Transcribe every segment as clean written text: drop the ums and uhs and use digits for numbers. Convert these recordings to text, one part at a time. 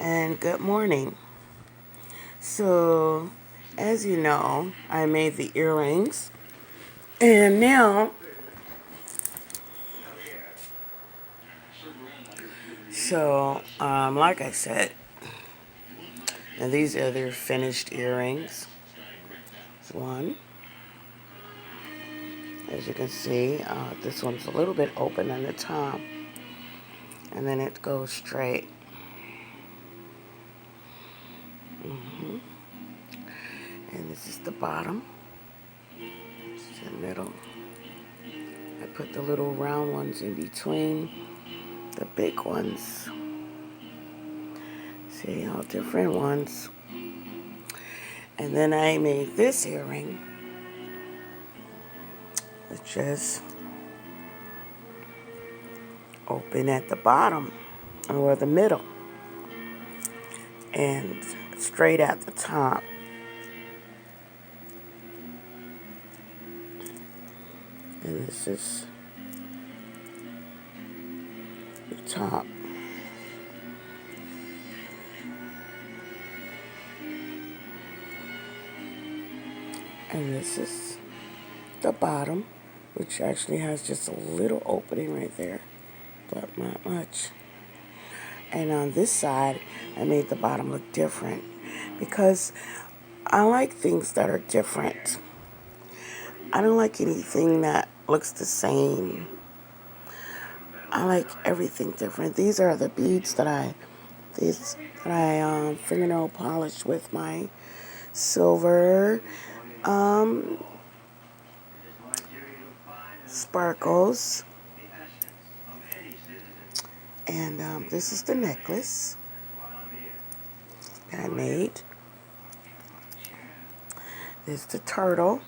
and good morning. So, as you know, I made the earrings, and now, like I said, and these are their finished earrings. This one, as you can see, this one's a little bit open on the top, and then it goes straight. And this is the bottom. This is the middle. I put the little round ones in between the big ones. See, all different ones. And then I made this earring, which is open at the bottom or the middle and straight at the top. And this is the top. And this is the bottom, which actually has just a little opening right there, but not much. And on this side, I made the bottom look different because I like things that are different. I don't like anything that looks the same. I like everything different. These are the beads that I fingernail polished with my silver sparkles. And this is the necklace that I made. This is the turtle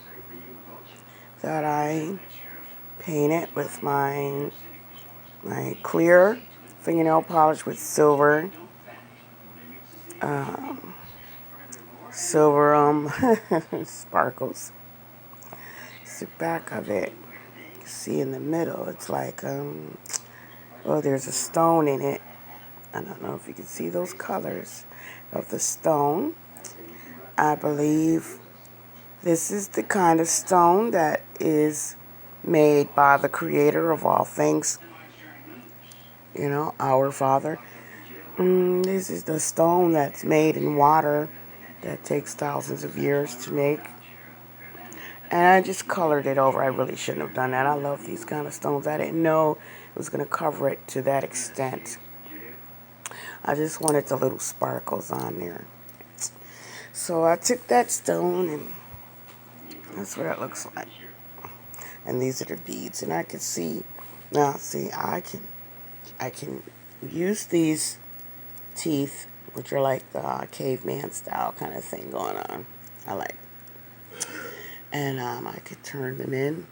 that I painted with my clear fingernail polish with silver sparkles. It's the back of it. You can see in the middle, it's like well, there's a stone in it. I don't know if you can see those colors of the stone. I believe this is the kind of stone that is made by the creator of all things, you know, our Father. This is the stone that's made in water that takes thousands of years to make. And I just colored it over. I really shouldn't have done that. I love these kind of stones. I didn't know it was going to cover it to that extent. I just wanted the little sparkles on there. So I took that stone and that's what it looks like. And these are the beads. And I can see, now see, I can use these teeth, which are like the caveman style kind of thing going on. I like it. And I could turn them in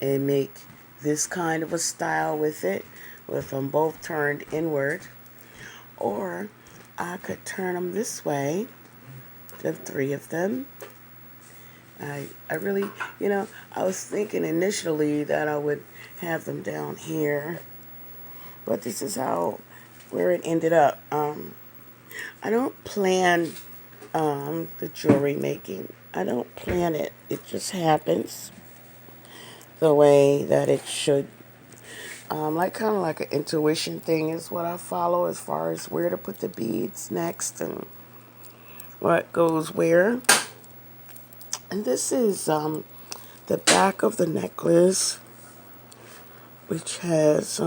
and make this kind of a style with it, with them both turned inward. Or I could turn them this way, the three of them. I really, you know, I was thinking initially that I would have them down here, but this is where it ended up. I don't plan the jewelry making. I don't plan it. It just happens the way that it should. Like kind of like an intuition thing is what I follow as far as where to put the beads next and what goes where. And this is the back of the necklace, which has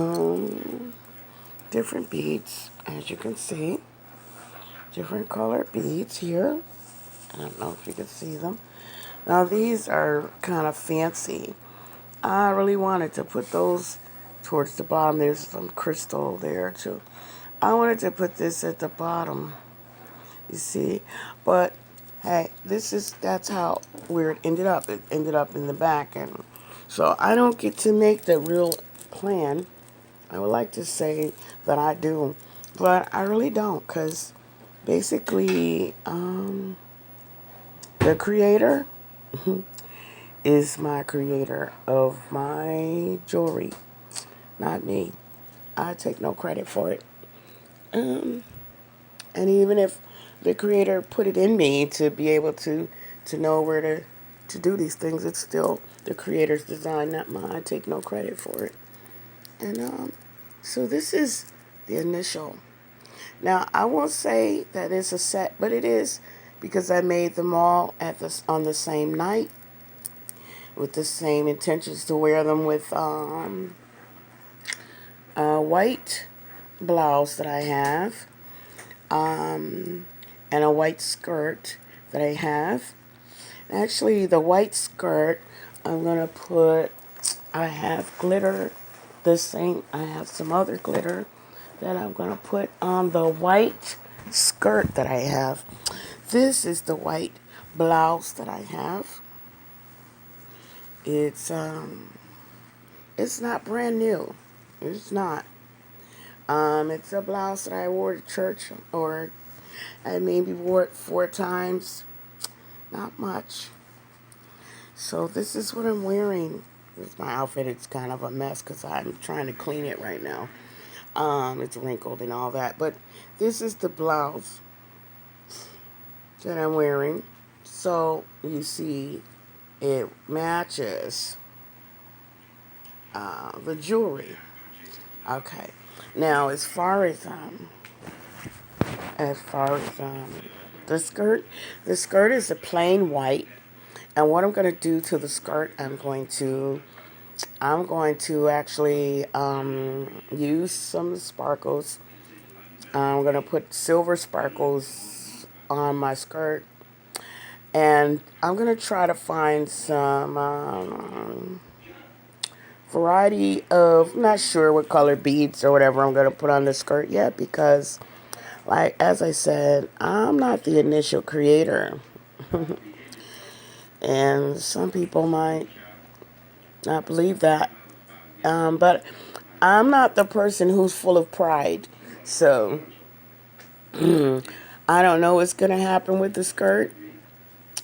different beads, as you can see. Different colored beads here. I don't know if you can see them. Now these are kind of fancy. I really wanted to put those towards the bottom. There's some crystal there too. I wanted to put this at the bottom, you see. But hey, that's how where it ended up. It ended up in the back, and so I don't get to make the real plan. I would like to say that I do, but I really don't, because basically the creator is my creator of my jewelry, not me. I take no credit for it. And even if the creator put it in me to be able to know where to do these things, it's still the creator's design, not mine. I take no credit for it. And so this is the initial. Now I won't say that it's a set, but it is, because I made them all on the same night with the same intentions to wear them with a white blouse that I have, and a white skirt that I have. Actually, the white skirt, I'm gonna put, I have glitter, I have some other glitter that I'm gonna put on the white skirt that I have. This is the white blouse that I have. It's not brand new. It's not. It's a blouse that I wore to church, or I maybe wore it 4 times. Not much. So this is what I'm wearing. This is my outfit. It's kind of a mess because I'm trying to clean it right now. It's wrinkled and all that. But this is the blouse that I'm wearing. So you see it matches the jewelry. Okay. Now as far as the skirt is a plain white. And what I'm going to do to the skirt, I'm going to actually use some sparkles. I'm going to put silver sparkles on my skirt. And I'm going to try to find some variety of, not sure what color beads or whatever I'm going to put on the skirt yet, because, like, as I said, I'm not the initial creator. And some people might not believe that. But I'm not the person who's full of pride. So I don't know what's going to happen with the skirt.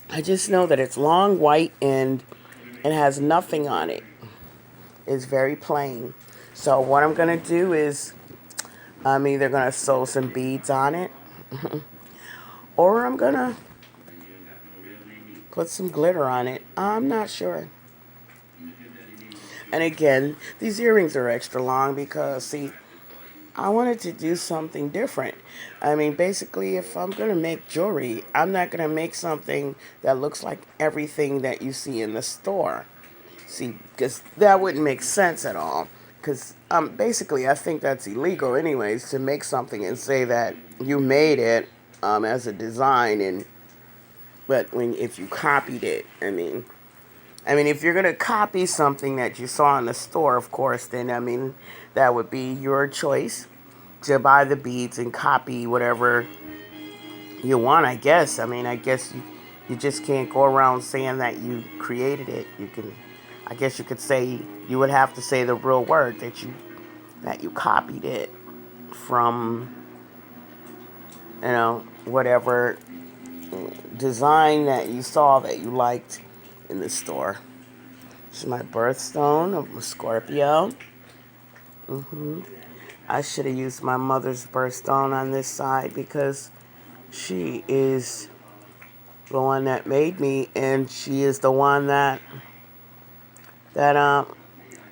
I just know that it's long, white, and it has nothing on it. It's very plain. So what I'm going to do is I'm either going to sew some beads on it or I'm going to put some glitter on it. I'm not sure. And again, these earrings are extra long because, see, I wanted to do something different. I mean, basically, if I'm going to make jewelry, I'm not going to make something that looks like everything that you see in the store. See, because that wouldn't make sense at all. Because basically, I think that's illegal anyways, to make something and say that you made it as a design, but if you copied it, I mean, if you're going to copy something that you saw in the store, of course, then, that would be your choice to buy the beads and copy whatever you want, I guess. I guess you just can't go around saying that you created it. I guess you could say, you would have to say the real word that you copied it from, whatever design that you saw that you liked in the store. This is my birthstone of a Scorpio. I should have used my mother's birthstone on this side because she is the one that made me, and she is the one that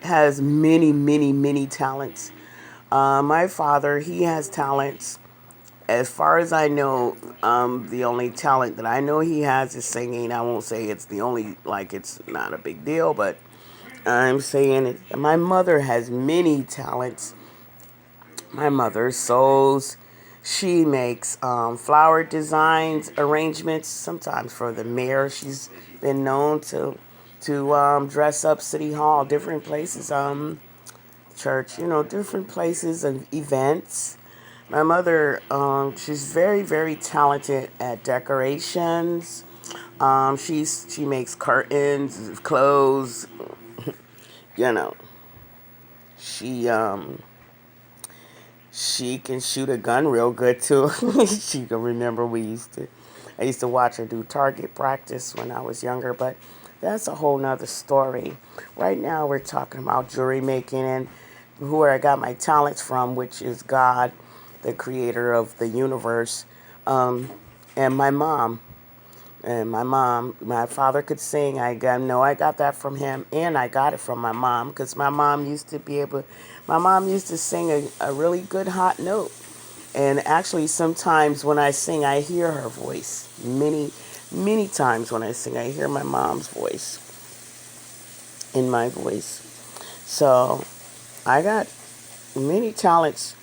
has many, many, many talents. My father, he has talents. As far as I know, the only talent that I know he has is singing. I won't say it's the only, like, it's not a big deal, but I'm saying it. My mother has many talents. My mother sews. She makes flower designs, arrangements, sometimes for the mayor. She's been known to dress up City Hall, different places, church, different places and events. My mother, she's very, very talented at decorations. She makes curtains, clothes. She she can shoot a gun real good too. She can remember I used to watch her do target practice when I was younger, but that's a whole nother story. Right now we're talking about jewelry making and where I got my talents from, which is God, the creator of the universe. And my mom. And my father could sing. Know I got that from him, and I got it from my mom because my mom used to sing a really good hot note. And actually, sometimes when I sing, I hear her voice. Many times when I sing, I hear my mom's voice in my voice. So I got many talents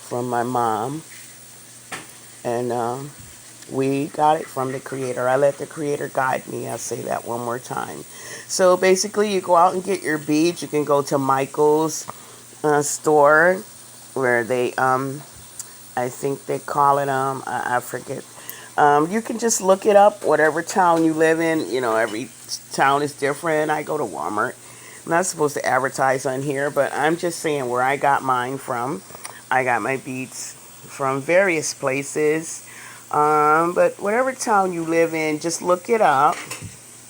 from my mom, and we got it from the Creator. I let the Creator guide me. I'll say that one more time. So basically, you go out and get your beads. You can go to Michael's store, where they, I think they call it, I forget. You can just look it up, whatever town you live in. You know, every town is different. I go to Walmart. I'm not supposed to advertise on here, but I'm just saying where I got mine from. I got my beads from various places. But whatever town you live in, just look it up.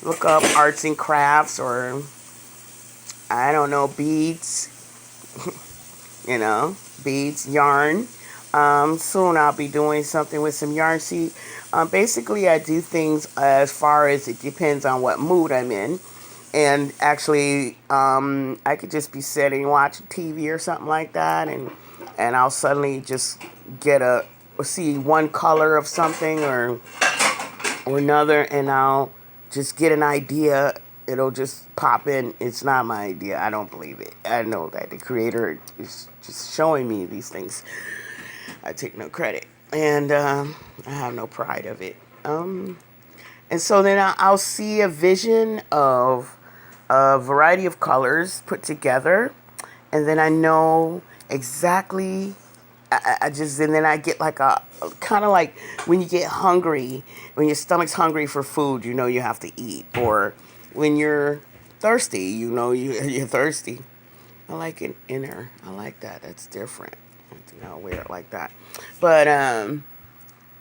Look up arts and crafts, or I don't know, beads. You know, beads, yarn. Soon I'll be doing something with some yarn. See, basically I do things as far as it depends on what mood I'm in. And actually, I could just be sitting watching TV or something like that, and I'll suddenly just see one color of something or another, and I'll just get an idea. It'll just pop in. It's not my idea. I don't believe it. I know that the Creator is just showing me these things. I take no credit, and I have no pride of it. And so then I'll see a vision of a variety of colors put together, and then I know exactly. And then I get like a kind of like when you get hungry, when your stomach's hungry for food, you know you have to eat, or when you're thirsty, you know you're thirsty. I like it inner. I like that. That's different. I think I'll wear it like that. But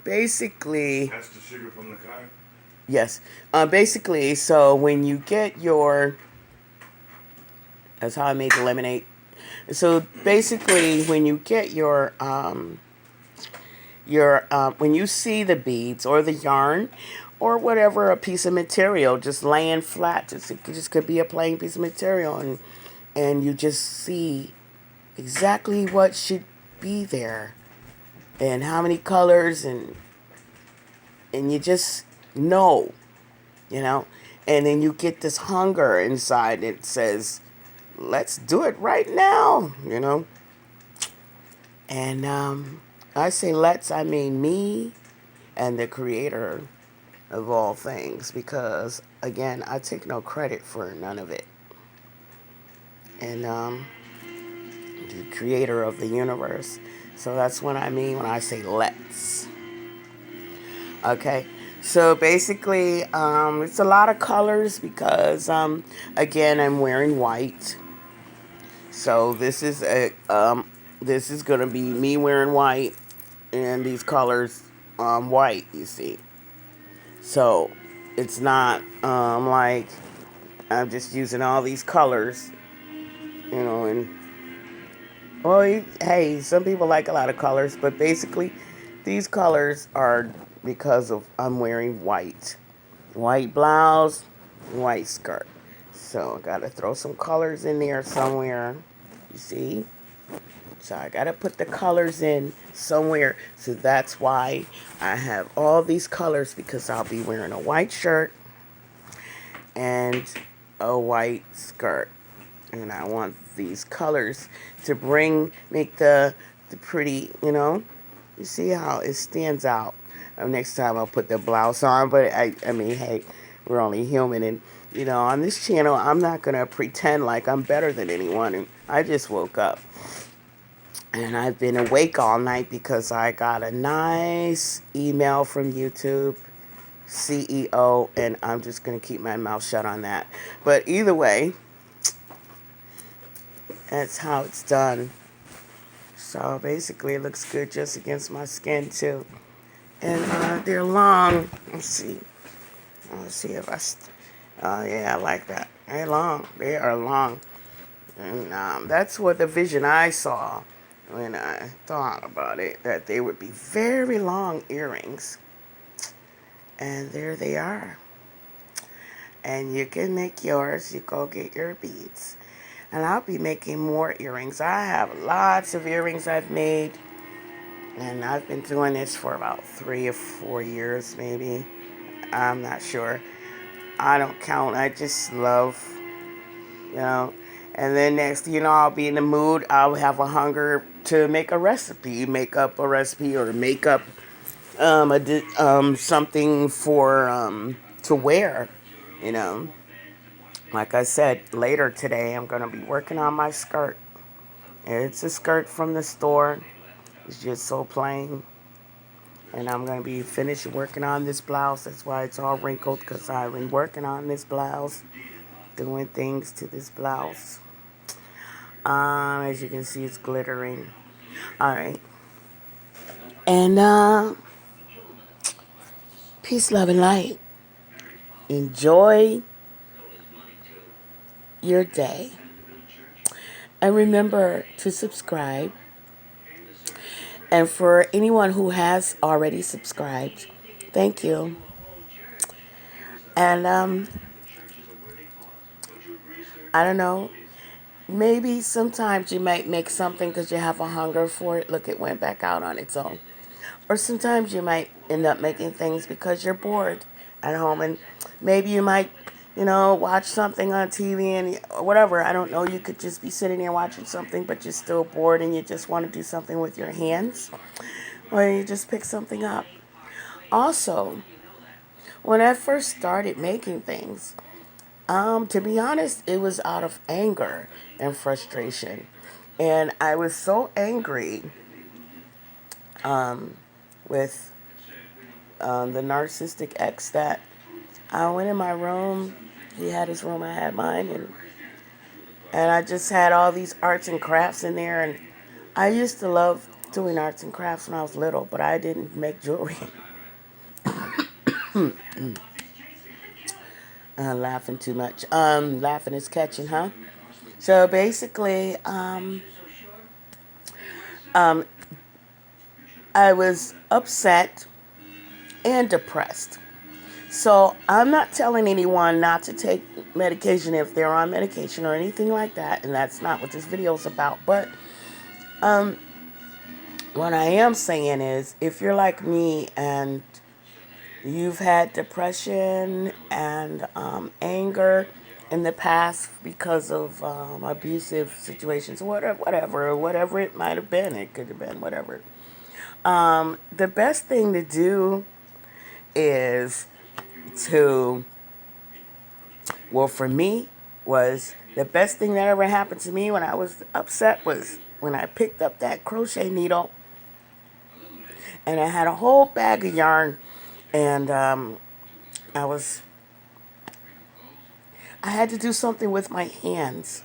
basically, that's the sugar from the car. yes. Basically, so when you get that's how I made the lemonade. So basically, when you get when you see the beads or the yarn or whatever, a piece of material just laying flat, it just could be a plain piece of material, and you just see exactly what should be there and how many colors, and you just know, and then you get this hunger inside that says, let's do it right now, and I say let's, I mean me and the Creator of all things, because again, I take no credit for none of it. And the Creator of the universe. So that's what I mean when I say let's. Okay, so basically, it's a lot of colors because again, I'm wearing white. So this is gonna be me wearing white, and these colors white, you see. So it's not like I'm just using all these colors, and well, hey, some people like a lot of colors, but basically these colors are because of I'm wearing white. White blouse, white skirt. So I gotta throw some colors in there somewhere. You see? So I gotta put the colors in somewhere. So that's why I have all these colors, because I'll be wearing a white shirt and a white skirt. And I want these colors to make the pretty, you see how it stands out. Next time I'll put the blouse on, but I mean, hey, we're only human, and on this channel, I'm not gonna pretend like I'm better than anyone. And I just woke up, and I've been awake all night because I got a nice email from YouTube CEO, and I'm just gonna keep my mouth shut on that. But either way, that's how it's done. So basically, it looks good just against my skin too. And they're long. Let's see if oh yeah, I like that. They're long. They are long. And that's what the vision I saw. when I thought about it, that they would be very long earrings. And there they are. And you can make yours. You go get your beads. And I'll be making more earrings. I have lots of earrings I've made. And I've been doing this for about 3 or 4 years, maybe. I'm not sure. I don't count. I just love, you know. And then next, I'll be in the mood. I'll have a hunger to make a recipe, make up a recipe, or make up something for to wear. You know, like I said, later today, I'm gonna be working on my skirt. It's a skirt from the store. It's just so plain. And I'm going to be finished working on this blouse. That's why it's all wrinkled, because I've been working on this blouse, doing things to this blouse. As you can see, it's glittering. All right. And peace, love, and light. Enjoy your day. And remember to subscribe. And for anyone who has already subscribed, thank you. And I don't know. Maybe sometimes you might make something because you have a hunger for it. Look, it went back out on its own. Or sometimes you might end up making things because you're bored at home. And maybe you might, watch something on TV and whatever. I don't know. You could just be sitting there watching something, but you're still bored and you just want to do something with your hands. Or you just pick something up. Also, when I first started making things, to be honest, it was out of anger and frustration. And I was so angry with the narcissistic ex that I went in my room. He had his room, I had mine. And I just had all these arts and crafts in there. And I used to love doing arts and crafts when I was little, but I didn't make jewelry. Laughing too much. Laughing is catching, huh? So basically, I was upset and depressed. So I'm not telling anyone not to take medication if they're on medication or anything like that, and that's not what this video is about. But what I am saying is, if you're like me and you've had depression and anger in the past because of abusive situations, whatever it might have been, it could have been whatever. The best thing to do is for me, was the best thing that ever happened to me when I was upset was when I picked up that crochet needle and I had a whole bag of yarn, and I had to do something with my hands.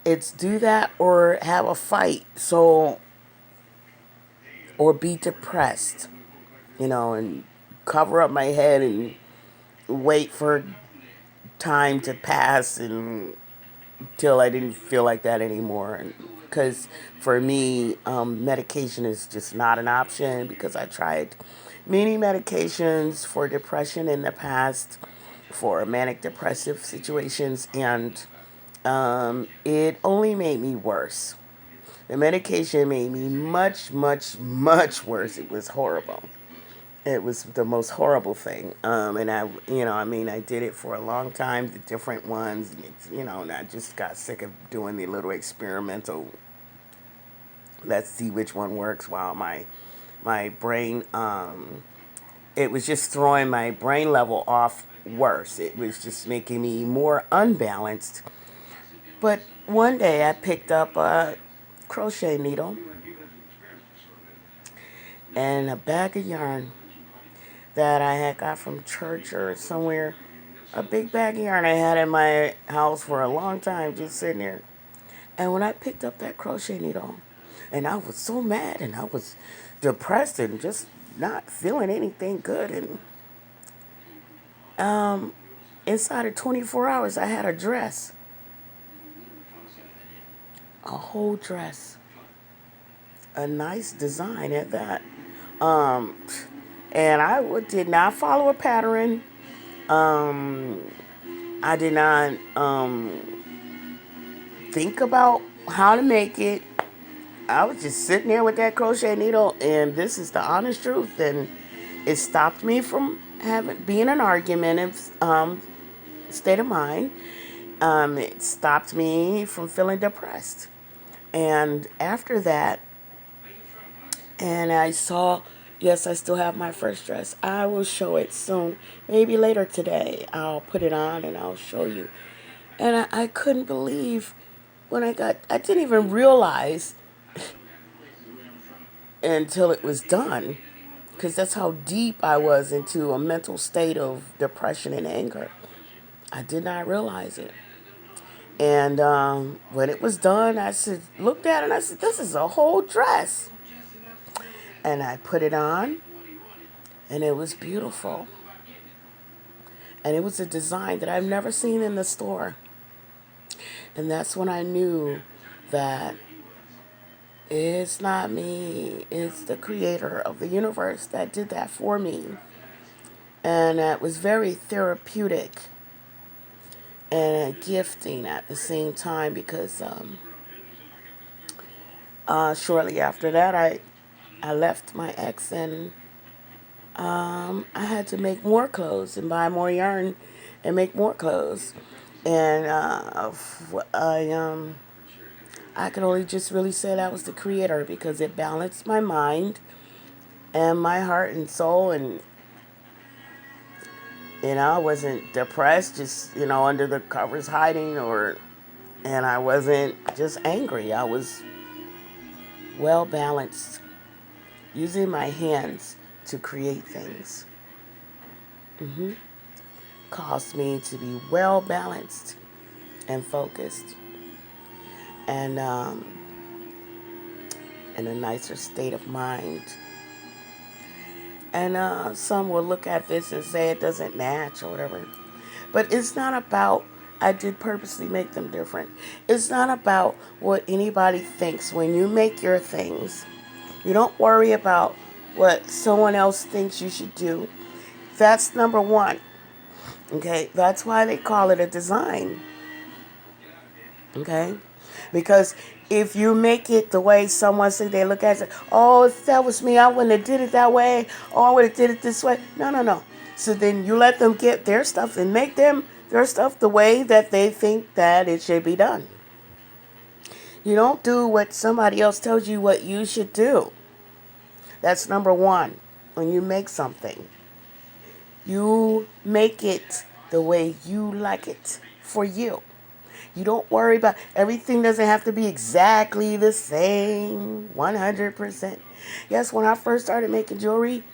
It's do that or have a fight, or be depressed, and cover up my head and wait for time to pass until I didn't feel like that anymore. Because for me, medication is just not an option, because I tried many medications for depression in the past, for manic depressive situations, and it only made me worse. The medication made me much, much, much worse. It was horrible. It was the most horrible thing. And I did it for a long time, the different ones, and I just got sick of doing the little experimental, let's see which one works, while my brain, it was just throwing my brain level off worse. It was just making me more unbalanced. But one day I picked up a crochet needle and a bag of yarn that I had got from church or somewhere. A big bag of yarn I had in my house for a long time, just sitting there. And when I picked up that crochet needle, and I was so mad, and I was depressed and just not feeling anything good. And inside of 24 hours, I had a dress, a whole dress. a nice design at that. Um, and did not follow a pattern. I did not think about how to make it. I was just sitting there with that crochet needle, and this is the honest truth. And it stopped me from being an argumentative state of mind. It stopped me from feeling depressed. And after that, and I saw, yes, I still have my first dress. I will show it soon. Maybe later today. I'll put it on and I'll show you. And I couldn't believe when I didn't even realize until it was done, because that's how deep I was into a mental state of depression and anger. I did not realize it. And when it was done, looked at it and I said, this is a whole dress. And I put it on, and it was beautiful. And it was a design that I've never seen in the store. And that's when I knew that it's not me, it's the creator of the universe that did that for me. And it was very therapeutic and gifting at the same time, because shortly after that, I left my ex, and I had to make more clothes and buy more yarn and make more clothes. And I could only just really say that was the creator, because it balanced my mind and my heart and soul. And I wasn't depressed, just under the covers hiding, and I wasn't just angry. I was well balanced, using my hands to create things. Caused me to be well balanced and focused, and in a nicer state of mind. And some will look at this and say it doesn't match or whatever. But it's not about, I did purposely make them different. It's not about what anybody thinks when you make your things. You don't worry about what someone else thinks you should do. That's number one. Okay? That's why they call it a design. Okay? Because if you make it the way someone said, they look at it, oh, if that was me, I wouldn't have did it that way. Oh, I would have did it this way. No. So then you let them get their stuff and make them their stuff the way that they think that it should be done. You don't do what somebody else tells you what you should do. That's number one. When you make something, you make it the way you like it for you. You don't worry about, everything doesn't have to be exactly the same 100%. Yes, when I first started making jewelry,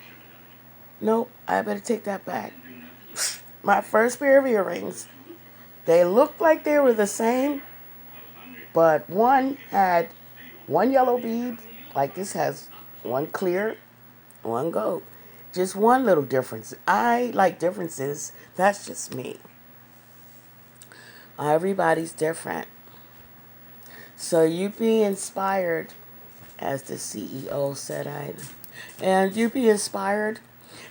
nope, I better take that back. My first pair of earrings, they looked like they were the same, but one had one yellow bead, like this has one clear, one gold. Just one little difference. I like differences. That's just me. Everybody's different. So you be inspired, as the CEO said, and you be inspired,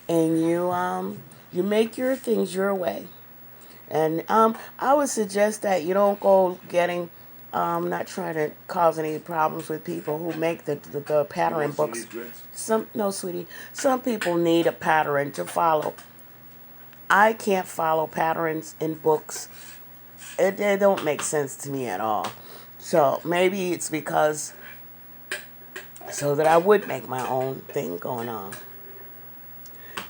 and you make your things your way. And I would suggest that you don't go getting, not trying to cause any problems with people who make the pattern books. No, sweetie. Some people need a pattern to follow. I can't follow patterns in books. It don't make sense to me at all. So maybe it's because so that I would make my own thing going on.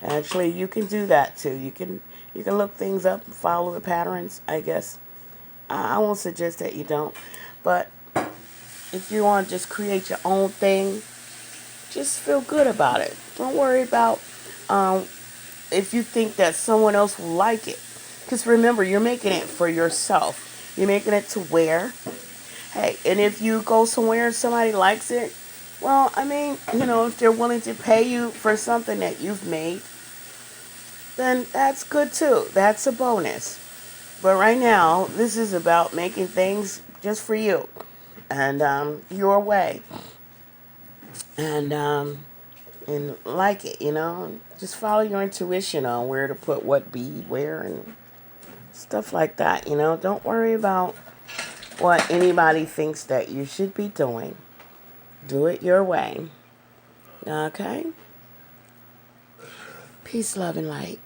Actually, you can do that too. You can look things up and follow the patterns, I guess. I won't suggest that you don't. But if you want to just create your own thing, just feel good about it. Don't worry about if you think that someone else will like it. Because remember, you're making it for yourself. You're making it to wear. Hey, and if you go somewhere and somebody likes it, well, I mean, if they're willing to pay you for something that you've made, then that's good too. That's a bonus. But right now, this is about making things just for you and your way. and like it, you know. Just follow your intuition on where to put what bead where and stuff like that, you know. Don't worry about what anybody thinks that you should be doing. Do it your way. Okay? Peace, love, and light.